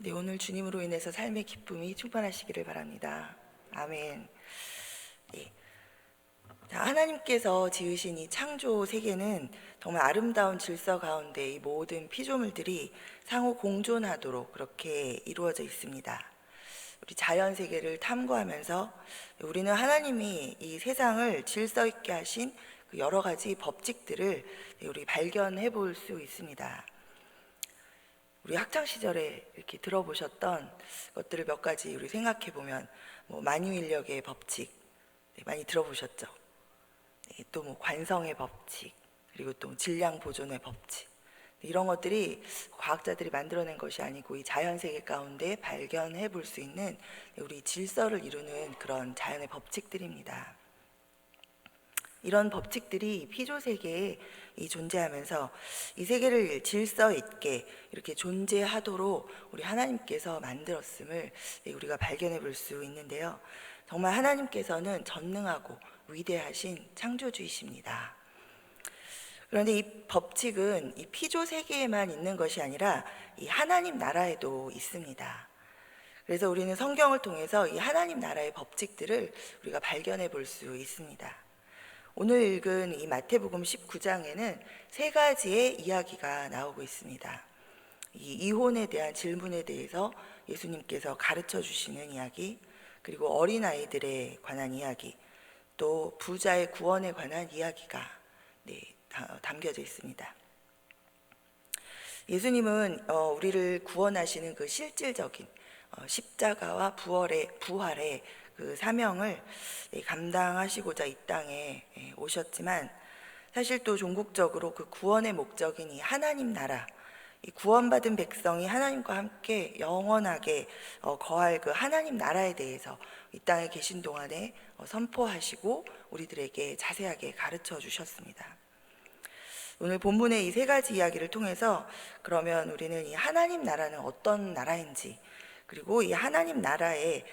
네, 오늘 주님으로 인해서 삶의 기쁨이 충만하시기를 바랍니다. 아멘. 네. 자, 하나님께서 지으신 이 창조 세계는 정말 아름다운 질서 가운데 이 모든 피조물들이 상호 공존하도록 그렇게 이루어져 있습니다. 우리 자연 세계를 탐구하면서 우리는 하나님이 이 세상을 질서 있게 하신 그 여러 가지 법칙들을 우리 발견해 볼 수 있습니다. 우리 학창 시절에 이렇게 들어보셨던 것들을 몇 가지 우리 생각해 보면 만유인력의 법칙, 네, 많이 들어보셨죠? 네, 또 관성의 법칙, 그리고 또 질량 보존의 법칙, 네, 이런 것들이 과학자들이 만들어낸 것이 아니고 이 자연 세계 가운데 발견해 볼 수 있는 우리 질서를 이루는 그런 자연의 법칙들입니다. 이런 법칙들이 피조 세계에 존재하면서 이 세계를 질서 있게 이렇게 존재하도록 우리 하나님께서 만들었음을 우리가 발견해 볼 수 있는데요. 정말 하나님께서는 전능하고 위대하신 창조주이십니다. 그런데 이 법칙은 이 피조 세계에만 있는 것이 아니라 이 하나님 나라에도 있습니다. 그래서 우리는 성경을 통해서 이 하나님 나라의 법칙들을 우리가 발견해 볼 수 있습니다. 오늘 읽은 이 마태복음 19장에는 세 가지의 이야기가 나오고 있습니다. 이 이혼에 대한 질문에 대해서 예수님께서 가르쳐 주시는 이야기, 그리고 어린아이들에 관한 이야기, 또 부자의 구원에 관한 이야기가 담겨져 있습니다. 예수님은 우리를 구원하시는 그 실질적인 십자가와 부활의 그 사명을 감당하시고자 이 땅에 오셨지만, 사실 또 종국적으로 그 구원의 목적인 이 하나님 나라, 이 구원받은 백성이 하나님과 함께 영원하게 거할 그 하나님 나라에 대해서 이 땅에 계신 동안에 선포하시고 우리들에게 자세하게 가르쳐 주셨습니다. 오늘 본문의 이 세 가지 이야기를 통해서 그러면 우리는 이 하나님 나라는 어떤 나라인지, 그리고 이 하나님 나라에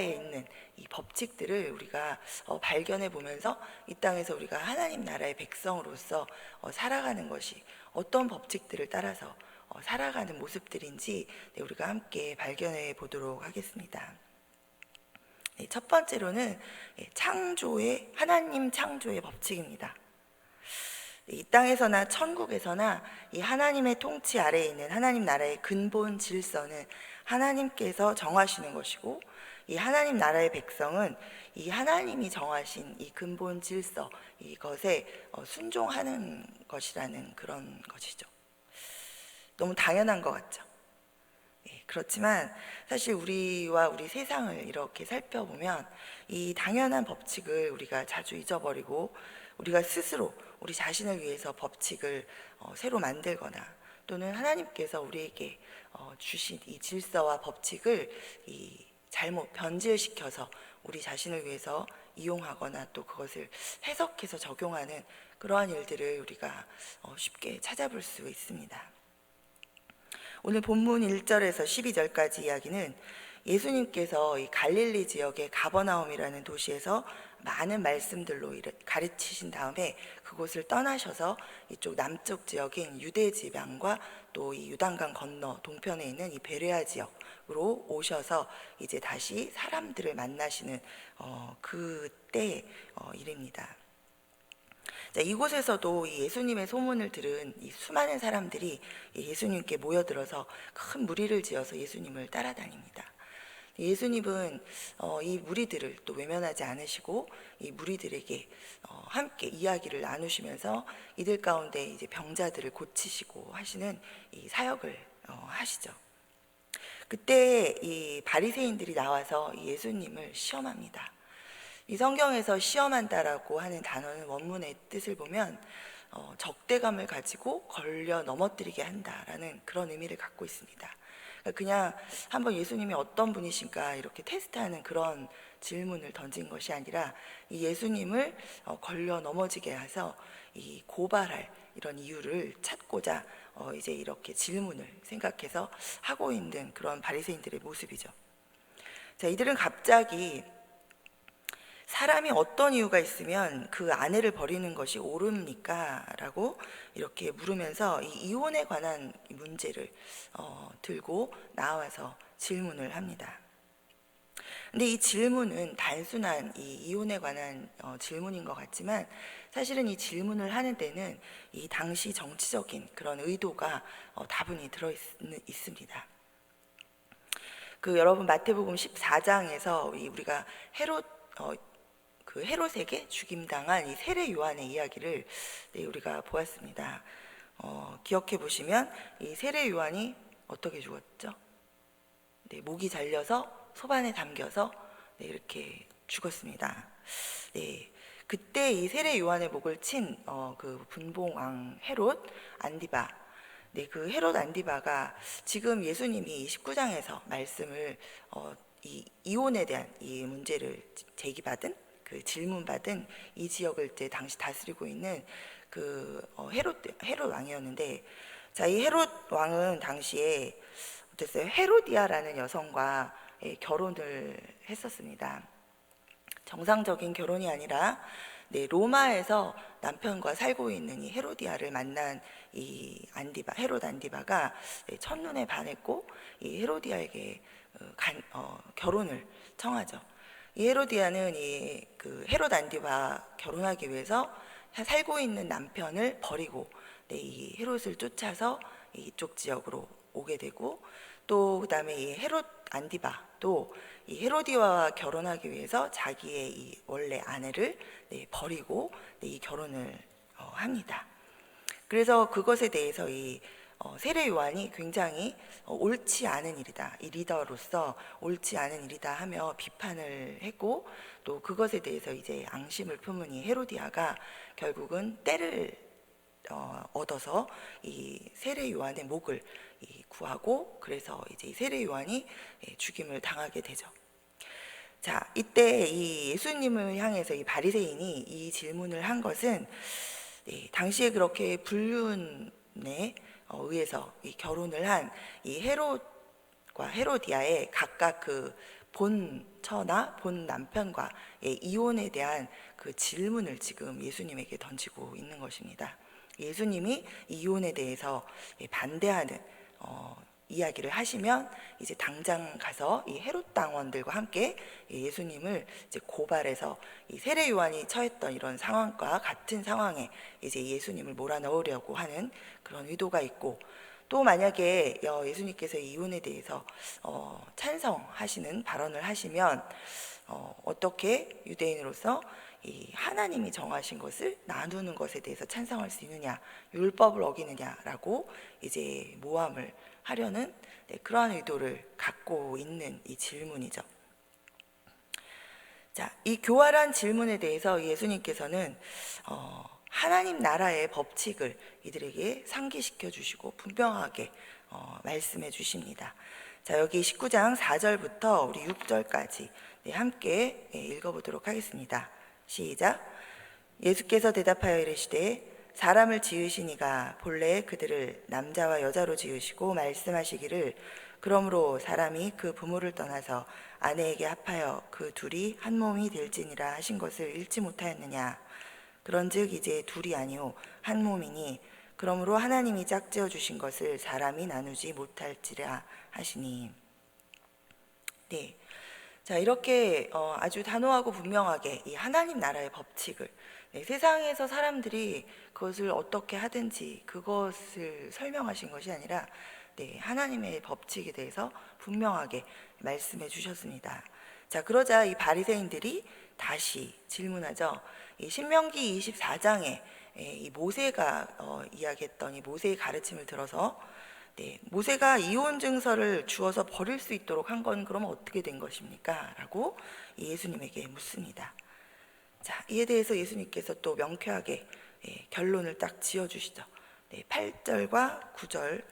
있는 이 법칙들을 우리가 발견해 보면서 이 땅에서 우리가 하나님 나라의 백성으로서 살아가는 것이 어떤 법칙들을 따라서 살아가는 모습들인지 우리가 함께 발견해 보도록 하겠습니다. 첫 번째로는 하나님 창조의 법칙입니다. 이 땅에서나 천국에서나 이 하나님의 통치 아래에 있는 하나님 나라의 근본 질서는 하나님께서 정하시는 것이고, 이 하나님 나라의 백성은 이 하나님이 정하신 이 근본 질서, 이것에 순종하는 것이라는 그런 것이죠. 너무 당연한 것 같죠? 그렇지만 사실 우리와 우리 세상을 이렇게 살펴보면 이 당연한 법칙을 우리가 자주 잊어버리고, 우리가 스스로 우리 자신을 위해서 법칙을 새로 만들거나, 또는 하나님께서 우리에게 주신 이 질서와 법칙을 잘못 변질시켜서 우리 자신을 위해서 이용하거나 또 그것을 해석해서 적용하는 그러한 일들을 우리가 쉽게 찾아볼 수 있습니다. 오늘 본문 1절에서 12절까지 이야기는 예수님께서 이 갈릴리 지역의 가버나움이라는 도시에서 많은 말씀들로 가르치신 다음에 그곳을 떠나셔서 이쪽 남쪽 지역인 유대 지방과 또 이 요단강 건너 동편에 있는 이 베레아 지역으로 오셔서 이제 다시 사람들을 만나시는 그때 일입니다. 자, 이곳에서도 예수님의 소문을 들은 이 수많은 사람들이 예수님께 모여들어서 큰 무리를 지어서 예수님을 따라다닙니다. 예수님은 이 무리들을 또 외면하지 않으시고 이 무리들에게 함께 이야기를 나누시면서 이들 가운데 이제 병자들을 고치시고 하시는 이 사역을 하시죠. 그때 이 바리새인들이 나와서 예수님을 시험합니다. 이 성경에서 시험한다라고 하는 단어는 원문의 뜻을 보면 적대감을 가지고 걸려 넘어뜨리게 한다라는 그런 의미를 갖고 있습니다. 그냥 한번 예수님이 어떤 분이신가 이렇게 테스트하는 그런 질문을 던진 것이 아니라 이 예수님을 걸려 넘어지게 해서 이 고발할 이런 이유를 찾고자 이제 이렇게 질문을 생각해서 하고 있는 그런 바리새인들의 모습이죠. 자, 이들은 갑자기 사람이 어떤 이유가 있으면 그 아내를 버리는 것이 옳습니까? 라고 이렇게 물으면서 이 이혼에 관한 문제를 들고 나와서 질문을 합니다. 근데 이 질문은 단순한 이 이혼에 관한 질문인 것 같지만 사실은 이 질문을 하는 데는 이 당시 정치적인 그런 의도가 다분히 들어 있습니다. 그 여러분 마태복음 14장에서 우리가 헤롯에게 죽임당한 이 세례 요한의 이야기를 우리가 보았습니다. 기억해 보시면 이 세례 요한이 어떻게 죽었죠? 목이 잘려서 소반에 담겨서 이렇게 죽었습니다. 그때 이 세례 요한의 목을 친 그 분봉왕 헤롯 안디바, 그 헤롯 안디바가 지금 예수님이 19장에서 말씀을 이 이혼에 대한 이 문제를 제기받은 그 질문받은 이 지역을 이제 당시 다스리고 있는 그 헤롯 왕이었는데, 자, 이 헤롯 왕은 당시에 어땠어요? 헤로디아라는 여성과 결혼을 했었습니다. 정상적인 결혼이 아니라 로마에서 남편과 살고 있는 이 헤로디아를 만난 이 헤롯 안디바가 첫눈에 반했고 이 헤로디아에게 결혼을 청하죠. 이 헤로디아는 그 헤롯 안디바 결혼하기 위해서 살고 있는 남편을 버리고 이 헤롯을 쫓아서 이쪽 지역으로 오게 되고, 또 그다음에 이 헤롯 안디바도 이 헤로디아와 결혼하기 위해서 자기의 이 원래 아내를 버리고 이 결혼을 합니다. 그래서 그것에 대해서 이 세례 요한이 굉장히 옳지 않은 일이다, 이 리더로서 옳지 않은 일이다 하며 비판을 했고, 또 그것에 대해서 이제 앙심을 품은 이 헤로디아가 결국은 때를 얻어서 이 세례 요한의 목을 구하고, 그래서 이제 이 세례 요한이 죽임을 당하게 되죠. 자, 이때 이 예수님을 향해서 이 바리새인이 이 질문을 한 것은 당시에 그렇게 불륜에 의해서 이 결혼을 한 이 헤롯과 헤로디아의 각각 그 본 처나 본 남편과 이혼에 대한 그 질문을 지금 예수님에게 던지고 있는 것입니다. 예수님이 이혼에 대해서 반대하는 이야기를 하시면 이제 당장 가서 이 헤롯 당원들과 함께 예수님을 이제 고발해서 이 세례 요한이 처했던 이런 상황과 같은 상황에 이제 예수님을 몰아넣으려고 하는 그런 의도가 있고, 또 만약에 예수님께서 이혼에 대해서 찬성하시는 발언을 하시면 어떻게 유대인으로서 이 하나님이 정하신 것을 나누는 것에 대해서 찬성할 수 있느냐, 율법을 어기느냐라고 이제 모함을 하려는 그러한 의도를 갖고 있는 이 질문이죠. 자, 이 교활한 질문에 대해서 예수님께서는 하나님 나라의 법칙을 이들에게 상기시켜 주시고 분명하게 말씀해 주십니다. 자, 여기 19장 4절부터 우리 6절까지 함께 읽어보도록 하겠습니다. 시작. 예수께서 대답하여 이르시되 사람을 지으시니가 본래 그들을 남자와 여자로 지으시고 말씀하시기를 그러므로 사람이 그 부모를 떠나서 아내에게 합하여 그 둘이 한 몸이 될지니라 하신 것을 읽지 못하였느냐. 그런즉 이제 둘이 아니요 한 몸이니 그러므로 하나님이 짝지어 주신 것을 사람이 나누지 못할지라 하시니. 네. 자, 이렇게 아주 단호하고 분명하게 이 하나님 나라의 법칙을 세상에서 사람들이 그것을 어떻게 하든지 그것을 설명하신 것이 아니라 하나님의 법칙에 대해서 분명하게 말씀해 주셨습니다. 자, 그러자 이 바리새인들이 다시 질문하죠. 이 신명기 24장에 이 모세가 이야기했던 이 모세의 가르침을 들어서 모세가 이혼 증서를 주어서 버릴 수 있도록 한 건 그러면 어떻게 된 것입니까? 라고 예수님에게 묻습니다. 자, 이에 대해서 예수님께서 또 명쾌하게 결론을 딱 지어주시죠. 8절과 9절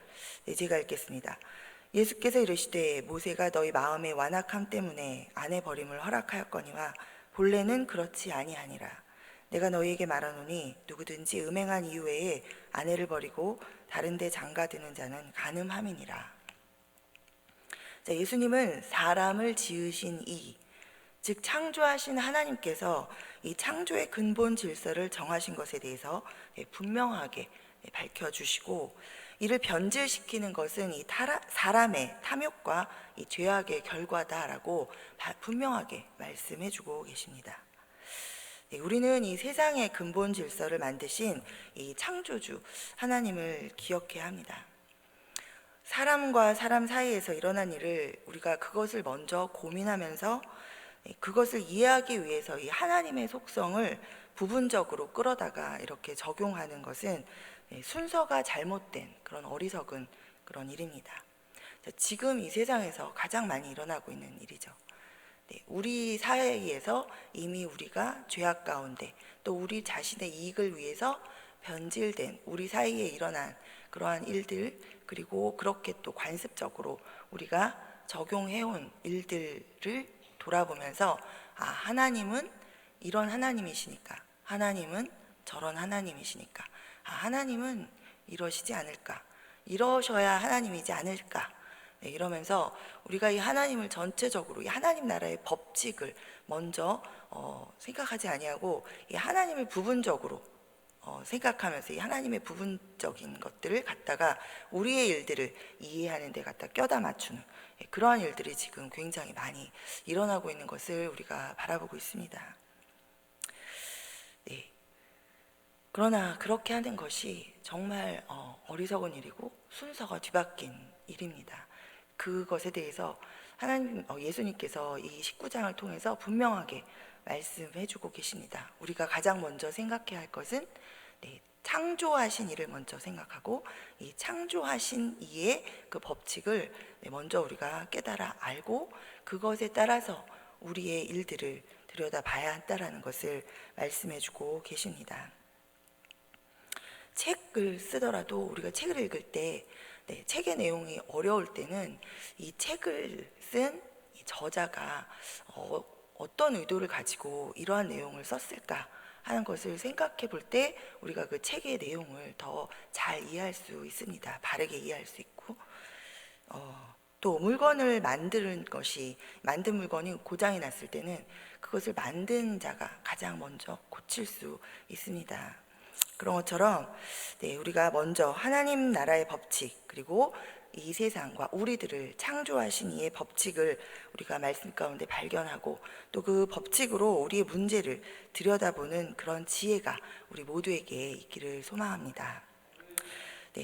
제가 읽겠습니다. 예수께서 이르시되 모세가 너희 마음의 완악함 때문에 아내 버림을 허락하였거니와 본래는 그렇지 아니하니라. 내가 너희에게 말하노니 누구든지 음행한 이후에 아내를 버리고 다른 데 장가드는 자는 간음함이니라. 자, 예수님은 사람을 지으신 이 즉 창조하신 하나님께서 이 창조의 근본 질서를 정하신 것에 대해서 분명하게 밝혀주시고, 이를 변질시키는 것은 이 사람의 탐욕과 이 죄악의 결과다라고 분명하게 말씀해주고 계십니다. 우리는 이 세상의 근본 질서를 만드신 이 창조주 하나님을 기억해야 합니다. 사람과 사람 사이에서 일어난 일을 우리가 그것을 먼저 고민하면서 그것을 이해하기 위해서 이 하나님의 속성을 부분적으로 끌어다가 이렇게 적용하는 것은 순서가 잘못된 그런 어리석은 그런 일입니다. 지금 이 세상에서 가장 많이 일어나고 있는 일이죠. 우리 사회에서 이미 우리가 죄악 가운데 또 우리 자신의 이익을 위해서 변질된 우리 사이에 일어난 그러한 일들, 그리고 그렇게 또 관습적으로 우리가 적용해온 일들을 돌아보면서, 아, 하나님은 이런 하나님이시니까, 하나님은 저런 하나님이시니까, 아, 하나님은 이러시지 않을까, 이러셔야 하나님이지 않을까, 이러면서 우리가 이 하나님을 전체적으로 이 하나님 나라의 법칙을 먼저 생각하지 아니하고 이 하나님을 부분적으로 생각하면서 이 하나님의 부분적인 것들을 갖다가 우리의 일들을 이해하는 데 갖다 껴다 맞추는 그러한 일들이 지금 굉장히 많이 일어나고 있는 것을 우리가 바라보고 있습니다. 네. 그러나 그렇게 하는 것이 정말 어리석은 일이고 순서가 뒤바뀐 일입니다. 그것에 대해서 하나님, 예수님께서 이 19장을 통해서 분명하게 말씀해주고 계십니다. 우리가 가장 먼저 생각해야 할 것은 창조하신 이를 먼저 생각하고 이 창조하신 이의 그 법칙을 먼저 우리가 깨달아 알고 그것에 따라서 우리의 일들을 들여다봐야 한다라는 것을 말씀해주고 계십니다. 책을 쓰더라도 우리가 책을 읽을 때 책의 내용이 어려울 때는 이 책을 쓴 저자가 어떤 의도를 가지고 이러한 내용을 썼을까 하는 것을 생각해 볼 때 우리가 그 책의 내용을 더 잘 이해할 수 있습니다. 바르게 이해할 수 있고, 또 물건을 만든 물건이 고장이 났을 때는 그것을 만든 자가 가장 먼저 고칠 수 있습니다. 그런 것처럼 우리가 먼저 하나님 나라의 법칙, 그리고 이 세상과 우리들을 창조하신 이의 법칙을 우리가 말씀 가운데 발견하고 또 그 법칙으로 우리의 문제를 들여다보는 그런 지혜가 우리 모두에게 있기를 소망합니다.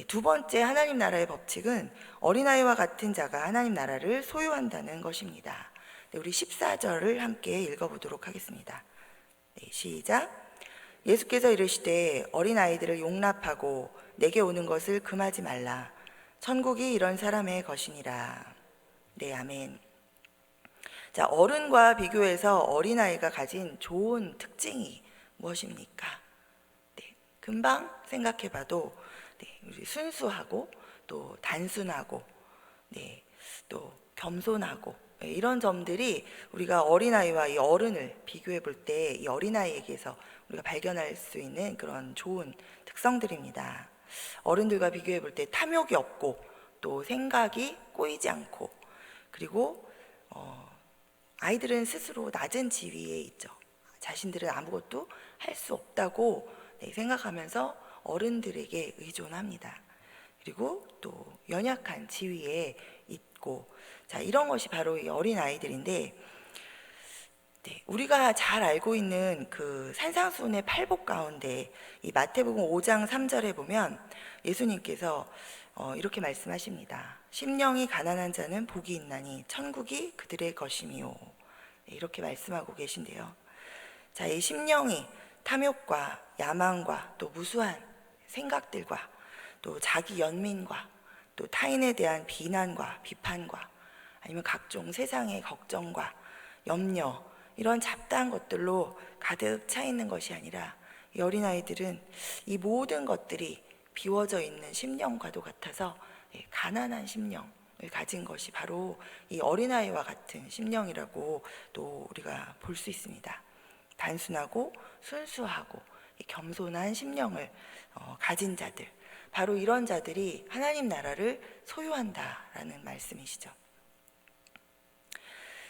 두 번째 하나님 나라의 법칙은 어린아이와 같은 자가 하나님 나라를 소유한다는 것입니다. 우리 14절을 함께 읽어보도록 하겠습니다. 시작. 예수께서 이르시되 어린아이들을 용납하고 내게 오는 것을 금하지 말라. 천국이 이런 사람의 것이니라. 네, 아멘. 자, 어른과 비교해서 어린아이가 가진 좋은 특징이 무엇입니까? 금방 생각해봐도 우리 순수하고 또 단순하고 또 겸손하고 이런 점들이 우리가 어린아이와 이 어른을 비교해 볼 때 이 어린아이에게서 우리가 발견할 수 있는 그런 좋은 특성들입니다. 어른들과 비교해 볼 때 탐욕이 없고 또 생각이 꼬이지 않고, 그리고 아이들은 스스로 낮은 지위에 있죠. 자신들은 아무것도 할 수 없다고 생각하면서 어른들에게 의존합니다. 그리고 또 연약한 지위에 있고, 자, 이런 것이 바로 이 어린 아이들인데, 우리가 잘 알고 있는 그 산상수훈의 팔복 가운데 이 마태복음 5장 3절에 보면 예수님께서 이렇게 말씀하십니다. 심령이 가난한 자는 복이 있나니 천국이 그들의 것이미요. 이렇게 말씀하고 계신데요. 자, 이 심령이 탐욕과 야망과 또 무수한 생각들과 또 자기 연민과 또 타인에 대한 비난과 비판과 아니면 각종 세상의 걱정과 염려, 이런 잡다한 것들로 가득 차 있는 것이 아니라 이 어린아이들은 이 모든 것들이 비워져 있는 심령과도 같아서 가난한 심령을 가진 것이 바로 이 어린아이와 같은 심령이라고 또 우리가 볼 수 있습니다. 단순하고 순수하고 겸손한 심령을 가진 자들, 바로 이런 자들이 하나님 나라를 소유한다라는 말씀이시죠.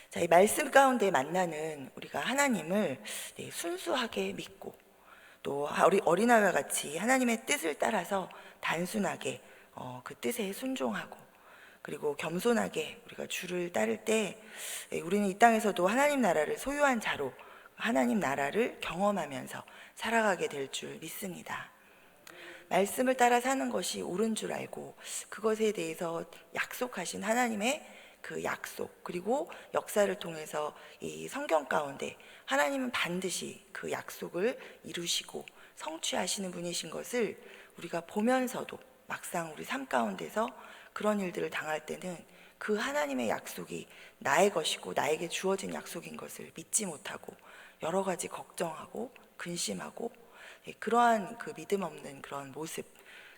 자, 자, 이 말씀 가운데 만나는 우리가 하나님을 순수하게 믿고, 또 어린아이와 같이 하나님의 뜻을 따라서 단순하게 그 뜻에 순종하고, 그리고 겸손하게 우리가 주를 따를 때 우리는 이 땅에서도 하나님 나라를 소유한 자로 하나님 나라를 경험하면서 살아가게 될 줄 믿습니다. 말씀을 따라 사는 것이 옳은 줄 알고, 그것에 대해서 약속하신 하나님의 그 약속, 그리고 역사를 통해서 이 성경 가운데 하나님은 반드시 그 약속을 이루시고 성취하시는 분이신 것을 우리가 보면서도 막상 우리 삶 가운데서 그런 일들을 당할 때는 그 하나님의 약속이 나의 것이고 나에게 주어진 약속인 것을 믿지 못하고 여러 가지 걱정하고 근심하고, 그러한 그 믿음 없는 그런 모습,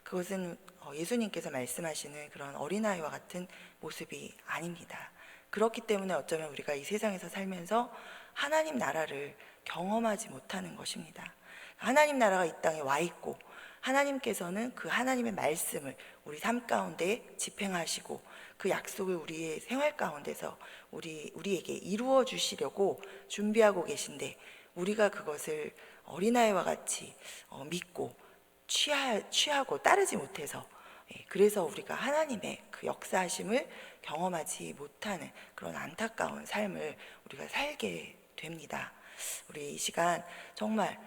그것은 예수님께서 말씀하시는 그런 어린아이와 같은 모습이 아닙니다. 그렇기 때문에 어쩌면 우리가 이 세상에서 살면서 하나님 나라를 경험하지 못하는 것입니다. 하나님 나라가 이 땅에 와 있고, 하나님께서는 그 하나님의 말씀을 우리 삶 가운데 집행하시고 그 약속을 우리의 생활 가운데서 우리에게 이루어 주시려고 준비하고 계신데, 우리가 그것을 어린아이와 같이 믿고 취하고 따르지 못해서, 그래서 우리가 하나님의 그 역사하심을 경험하지 못하는 그런 안타까운 삶을 우리가 살게 됩니다. 우리 이 시간 정말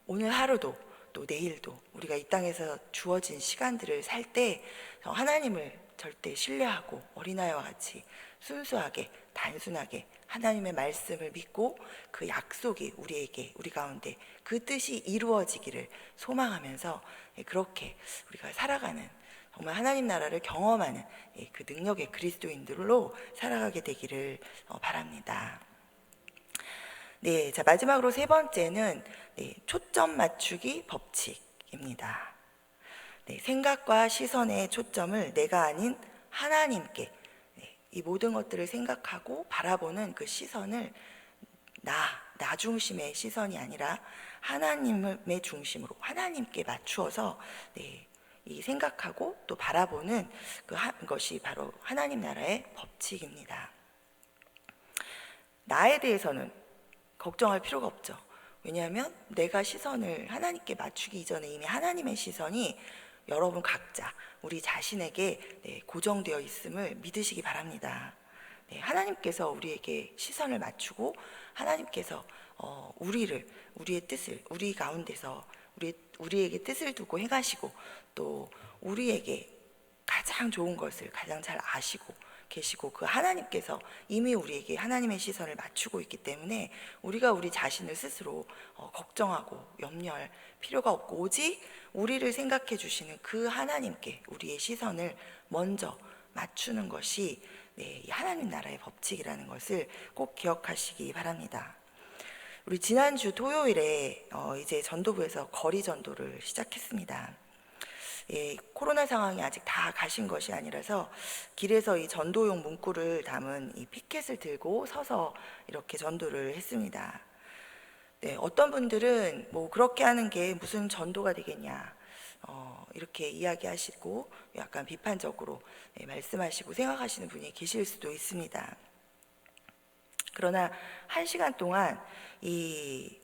오늘 하루도 또 내일도 우리가 이 땅에서 주어진 시간들을 살 때 하나님을 절대 신뢰하고 어린아이와 같이 순수하게 단순하게 하나님의 말씀을 믿고 그 약속이 우리 가운데 그 뜻이 이루어지기를 소망하면서 그렇게 우리가 살아가는, 정말 하나님 나라를 경험하는 그 능력의 그리스도인들로 살아가게 되기를 바랍니다. 네, 자, 마지막으로 세 번째는 초점 맞추기 법칙입니다. 생각과 시선의 초점을 내가 아닌 하나님께, 이 모든 것들을 생각하고 바라보는 그 시선을 나 중심의 시선이 아니라 하나님의 중심으로 하나님께 맞추어서 이 생각하고 또 바라보는 그것이 바로 하나님 나라의 법칙입니다. 나에 대해서는 걱정할 필요가 없죠. 왜냐하면 내가 시선을 하나님께 맞추기 이전에 이미 하나님의 시선이 여러분 각자 우리 자신에게 고정되어 있음을 믿으시기 바랍니다. 하나님께서 우리에게 시선을 맞추고 하나님께서 우리의 뜻을 우리 가운데서 우리에게 뜻을 두고 행하시고, 또 우리에게 가장 좋은 것을 가장 잘 아시고 계시고, 그 하나님께서 이미 우리에게 하나님의 시선을 맞추고 있기 때문에 우리가 우리 자신을 스스로 걱정하고 염려할 필요가 없고, 오직 우리를 생각해 주시는 그 하나님께 우리의 시선을 먼저 맞추는 것이 이 하나님 나라의 법칙이라는 것을 꼭 기억하시기 바랍니다. 우리 지난주 토요일에 이제 전도부에서 거리 전도를 시작했습니다. 코로나 상황이 아직 다 가신 것이 아니라서 길에서 이 전도용 문구를 담은 이 피켓을 들고 서서 이렇게 전도를 했습니다. 어떤 분들은 뭐 그렇게 하는 게 무슨 전도가 되겠냐, 이렇게 이야기하시고 약간 비판적으로 말씀하시고 생각하시는 분이 계실 수도 있습니다. 그러나 1시간 동안 이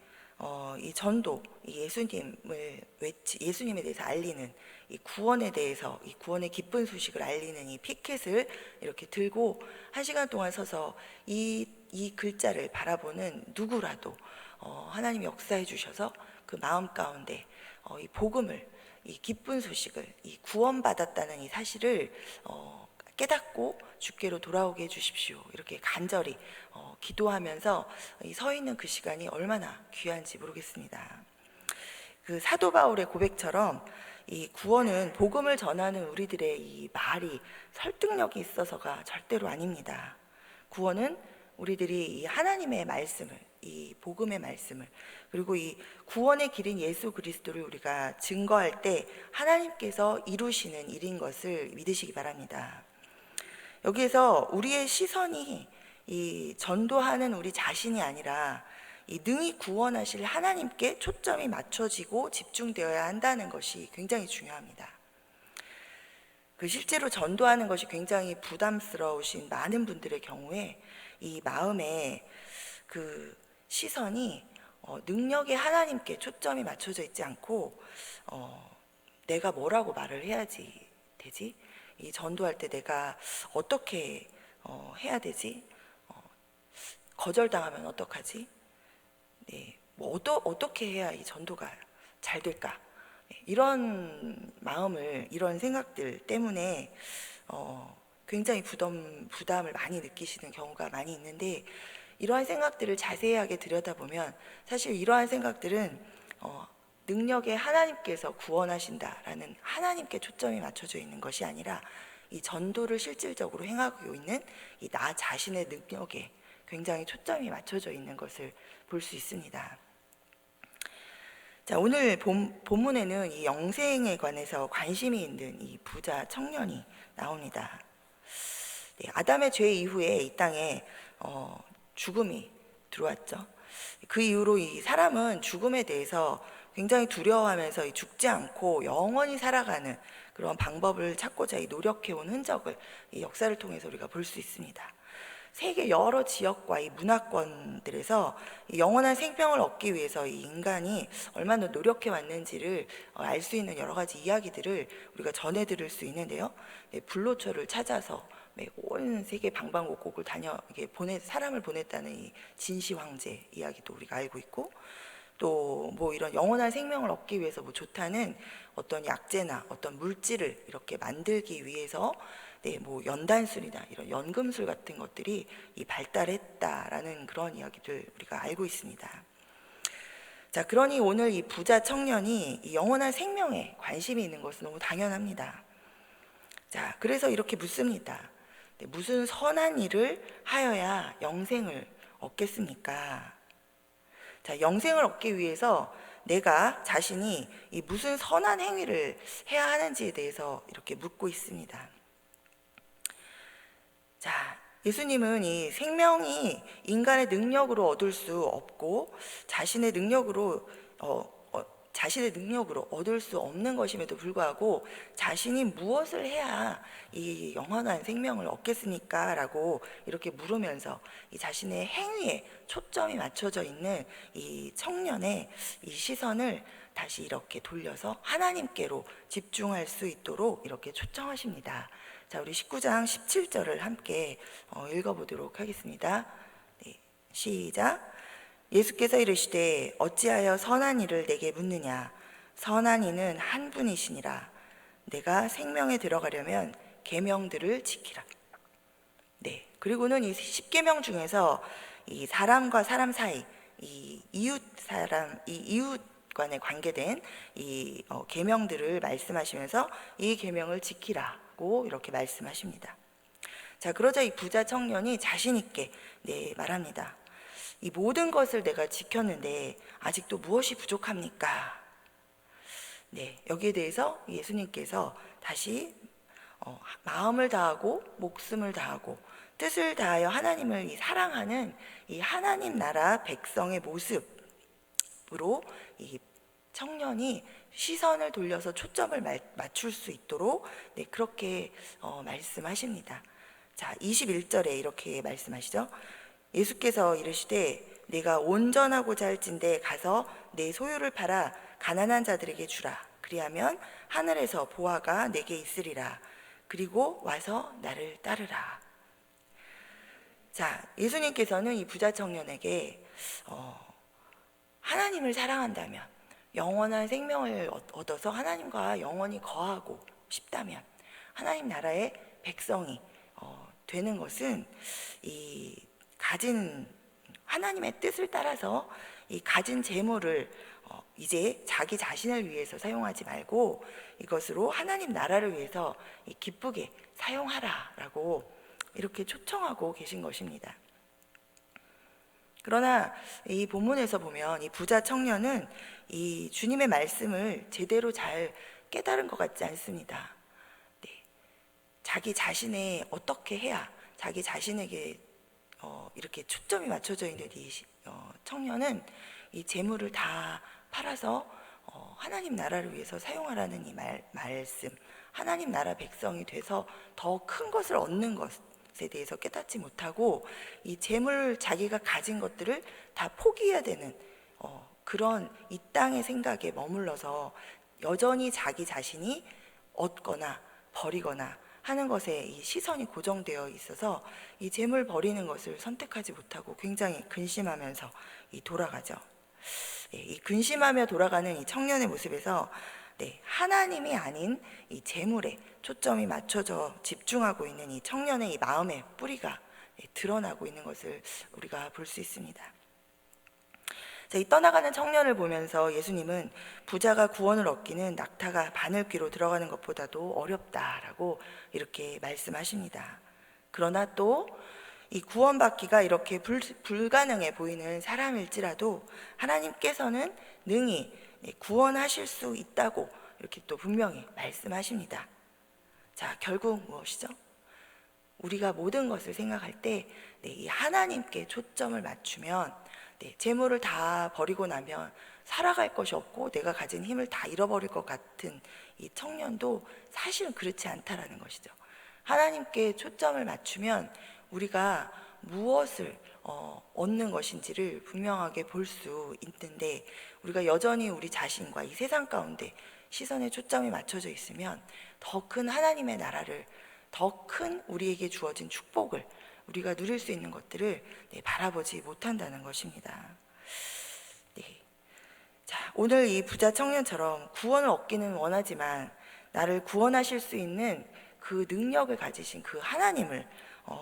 전도, 이 예수님에 대해서 알리는 이 구원에 대해서, 이 구원의 기쁜 소식을 알리는 이 피켓을 이렇게 들고 1시간 동안 서서 이 글자를 바라보는 누구라도 하나님이 역사해 주셔서 그 마음 가운데 이 복음을, 이 기쁜 소식을, 이 구원받았다는 이 사실을 깨닫고 주께로 돌아오게 해주십시오, 이렇게 간절히 기도하면서 서 있는 그 시간이 얼마나 귀한지 모르겠습니다. 그 사도 바울의 고백처럼 이 구원은 복음을 전하는 우리들의 이 말이 설득력이 있어서가 절대로 아닙니다. 구원은 우리들이 이 하나님의 말씀을, 이 복음의 말씀을, 그리고 이 구원의 길인 예수 그리스도를 우리가 증거할 때 하나님께서 이루시는 일인 것을 믿으시기 바랍니다. 여기에서 우리의 시선이 이 전도하는 우리 자신이 아니라 이 능히 구원하실 하나님께 초점이 맞춰지고 집중되어야 한다는 것이 굉장히 중요합니다. 그 실제로 전도하는 것이 굉장히 부담스러우신 많은 분들의 경우에 이 마음에 그 시선이 능력의 하나님께 초점이 맞춰져 있지 않고 내가 뭐라고 말을 해야지 되지? 이 전도할 때 내가 어떻게 해야 되지? 거절당하면 어떡하지? 네, 뭐 어떻게 해야 이 전도가 잘 될까? 네, 이런 마음을, 이런 생각들 때문에 굉장히 부담을 많이 느끼시는 경우가 많이 있는데, 이러한 생각들을 자세하게 들여다보면 사실 이러한 생각들은 능력의 하나님께서 구원하신다라는 하나님께 초점이 맞춰져 있는 것이 아니라 이 전도를 실질적으로 행하고 있는 이 나 자신의 능력에 굉장히 초점이 맞춰져 있는 것을 볼 수 있습니다. 자, 오늘 본문에는 이 영생에 관해서 관심이 있는 이 부자 청년이 나옵니다. 네, 아담의 죄 이후에 이 땅에 죽음이 들어왔죠. 그 이후로 이 사람은 죽음에 대해서 굉장히 두려워하면서 이 죽지 않고 영원히 살아가는 그런 방법을 찾고자 노력해온 흔적을 이 역사를 통해서 우리가 볼 수 있습니다. 세계 여러 지역과 이 문화권들에서 이 영원한 생명을 얻기 위해서 이 인간이 얼마나 노력해 왔는지를 알 수 있는 여러 가지 이야기들을 우리가 전해 들을 수 있는데요. 네, 불로초를 찾아서 온 세계 방방곡곡을 사람을 보냈다는 이 진시 황제 이야기도 우리가 알고 있고, 또 뭐 이런 영원한 생명을 얻기 위해서 뭐 좋다는 어떤 약재나 어떤 물질을 이렇게 만들기 위해서 뭐 연단술이나 이런 연금술 같은 것들이 이 발달했다라는 그런 이야기들 우리가 알고 있습니다. 자, 그러니 오늘 이 부자 청년이 이 영원한 생명에 관심이 있는 것은 너무 당연합니다. 자, 그래서 이렇게 묻습니다. 무슨 선한 일을 하여야 영생을 얻겠습니까? 자, 영생을 얻기 위해서 내가 자신이 이 무슨 선한 행위를 해야 하는지에 대해서 이렇게 묻고 있습니다. 자, 예수님은 이 생명이 인간의 능력으로 얻을 수 없고 자신의 능력으로 얻을 수 없는 것임에도 불구하고 자신이 무엇을 해야 이 영원한 생명을 얻겠습니까? 라고 이렇게 물으면서 이 자신의 행위에 초점이 맞춰져 있는 이 청년의 이 시선을 다시 이렇게 돌려서 하나님께로 집중할 수 있도록 이렇게 초청하십니다. 자, 우리 19장 17절을 함께 읽어보도록 하겠습니다. 네, 시작. 예수께서 이르시되 어찌하여 선한 일을 내게 묻느냐? 선한 이는 한 분이시니라. 내가 생명에 들어가려면 계명들을 지키라. 네, 그리고는 이 10계명 중에서 이 사람과 사람 사이, 이 이웃 간에 관계된 이 계명들을 말씀하시면서 이 계명을 지키라고 이렇게 말씀하십니다. 자, 그러자 이 부자 청년이 자신 있게 말합니다. 이 모든 것을 내가 지켰는데 아직도 무엇이 부족합니까? 네, 여기에 대해서 예수님께서 다시 마음을 다하고 목숨을 다하고 뜻을 다하여 하나님을 사랑하는 이 하나님 나라 백성의 모습으로 이 청년이 시선을 돌려서 초점을 맞출 수 있도록 그렇게 말씀하십니다. 자, 21절에 이렇게 말씀하시죠. 예수께서 이르시되 내가 온전하고자 할진대 가서 내 소유를 팔아 가난한 자들에게 주라. 그리하면 하늘에서 보화가 내게 있으리라. 그리고 와서 나를 따르라. 자, 예수님께서는 이 부자 청년에게 하나님을 사랑한다면, 영원한 생명을 얻어서 하나님과 영원히 거하고 싶다면 하나님 나라의 백성이 되는 것은 이 가진 하나님의 뜻을 따라서 이 가진 재물을 이제 자기 자신을 위해서 사용하지 말고 이것으로 하나님 나라를 위해서 기쁘게 사용하라라고 이렇게 초청하고 계신 것입니다. 그러나 이 본문에서 보면 이 부자 청년은 이 주님의 말씀을 제대로 잘 깨달은 것 같지 않습니다. 네. 자기 자신에 어떻게 해야 자기 자신에게 이렇게 초점이 맞춰져 있는 이 청년은 이 재물을 다 팔아서 하나님 나라를 위해서 사용하라는 이 말씀, 하나님 나라 백성이 돼서 더 큰 것을 얻는 것에 대해서 깨닫지 못하고 이 재물, 자기가 가진 것들을 다 포기해야 되는 그런 이 땅의 생각에 머물러서 여전히 자기 자신이 얻거나 버리거나 하는 것에 이 시선이 고정되어 있어서 이 재물 버리는 것을 선택하지 못하고 굉장히 근심하면서 돌아가죠. 이 근심하며 돌아가는 이 청년의 모습에서 하나님이 아닌 이 재물에 초점이 맞춰져 집중하고 있는 이 청년의 이 마음의 뿌리가 드러나고 있는 것을 우리가 볼 수 있습니다. 자, 이 떠나가는 청년을 보면서 예수님은 부자가 구원을 얻기는 낙타가 바늘귀로 들어가는 것보다도 어렵다라고 이렇게 말씀하십니다. 그러나 또 이 구원받기가 이렇게 불가능해 보이는 사람일지라도 하나님께서는 능히 구원하실 수 있다고 이렇게 또 분명히 말씀하십니다. 자, 결국 무엇이죠? 우리가 모든 것을 생각할 때 이 하나님께 초점을 맞추면 재물을 다 버리고 나면 살아갈 것이 없고 내가 가진 힘을 다 잃어버릴 것 같은 이 청년도 사실은 그렇지 않다라는 것이죠. 하나님께 초점을 맞추면 우리가 무엇을 얻는 것인지를 분명하게 볼 수 있는데, 우리가 여전히 우리 자신과 이 세상 가운데 시선의 초점이 맞춰져 있으면 더 큰 하나님의 나라를, 더 큰 우리에게 주어진 축복을, 우리가 누릴 수 있는 것들을 바라보지 못한다는 것입니다. 자, 오늘 이 부자 청년처럼 구원을 얻기는 원하지만 나를 구원하실 수 있는 그 능력을 가지신 그 하나님을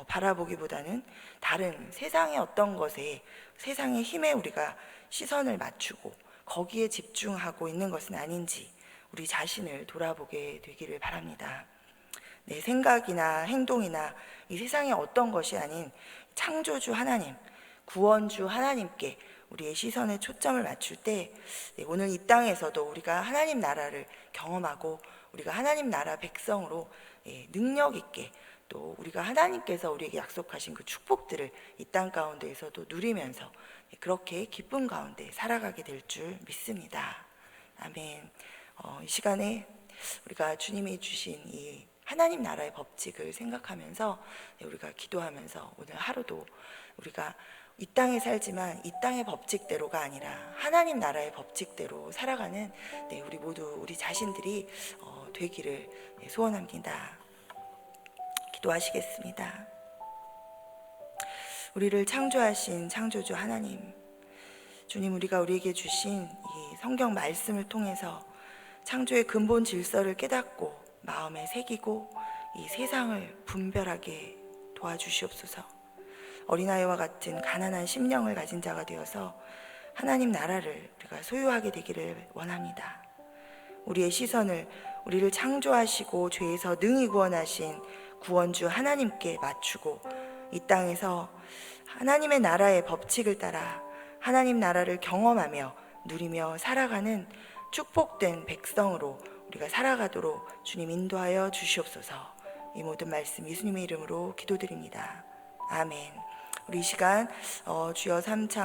바라보기보다는 다른 세상의 어떤 것에, 세상의 힘에 우리가 시선을 맞추고 거기에 집중하고 있는 것은 아닌지 우리 자신을 돌아보게 되기를 바랍니다. 내 생각이나 행동이나 이 세상의 어떤 것이 아닌 창조주 하나님, 구원주 하나님께 우리의 시선에 초점을 맞출 때 오늘 이 땅에서도 우리가 하나님 나라를 경험하고 우리가 하나님 나라 백성으로 능력 있게, 또 우리가 하나님께서 우리에게 약속하신 그 축복들을 이 땅 가운데에서도 누리면서 그렇게 기쁨 가운데 살아가게 될 줄 믿습니다. 아멘. 이 시간에 우리가 주님이 주신 이 하나님 나라의 법칙을 생각하면서 우리가 기도하면서 오늘 하루도 우리가 이 땅에 살지만 이 땅의 법칙대로가 아니라 하나님 나라의 법칙대로 살아가는 우리 모두 우리 자신들이 되기를 소원합니다. 기도하시겠습니다. 우리를 창조하신 창조주 하나님, 주님, 우리가 우리에게 주신 이 성경 말씀을 통해서 창조의 근본 질서를 깨닫고 마음에 새기고 이 세상을 분별하게 도와주시옵소서. 어린아이와 같은 가난한 심령을 가진 자가 되어서 하나님 나라를 우리가 소유하게 되기를 원합니다. 우리의 시선을 우리를 창조하시고 죄에서 능히 구원하신 구원주 하나님께 맞추고 이 땅에서 하나님의 나라의 법칙을 따라 하나님 나라를 경험하며 누리며 살아가는 축복된 백성으로 우리가 살아가도록 주님 인도하여 주시옵소서. 이 모든 말씀 예수님의 이름으로 기도드립니다. 아멘. 우리 이 시간 주여 삼창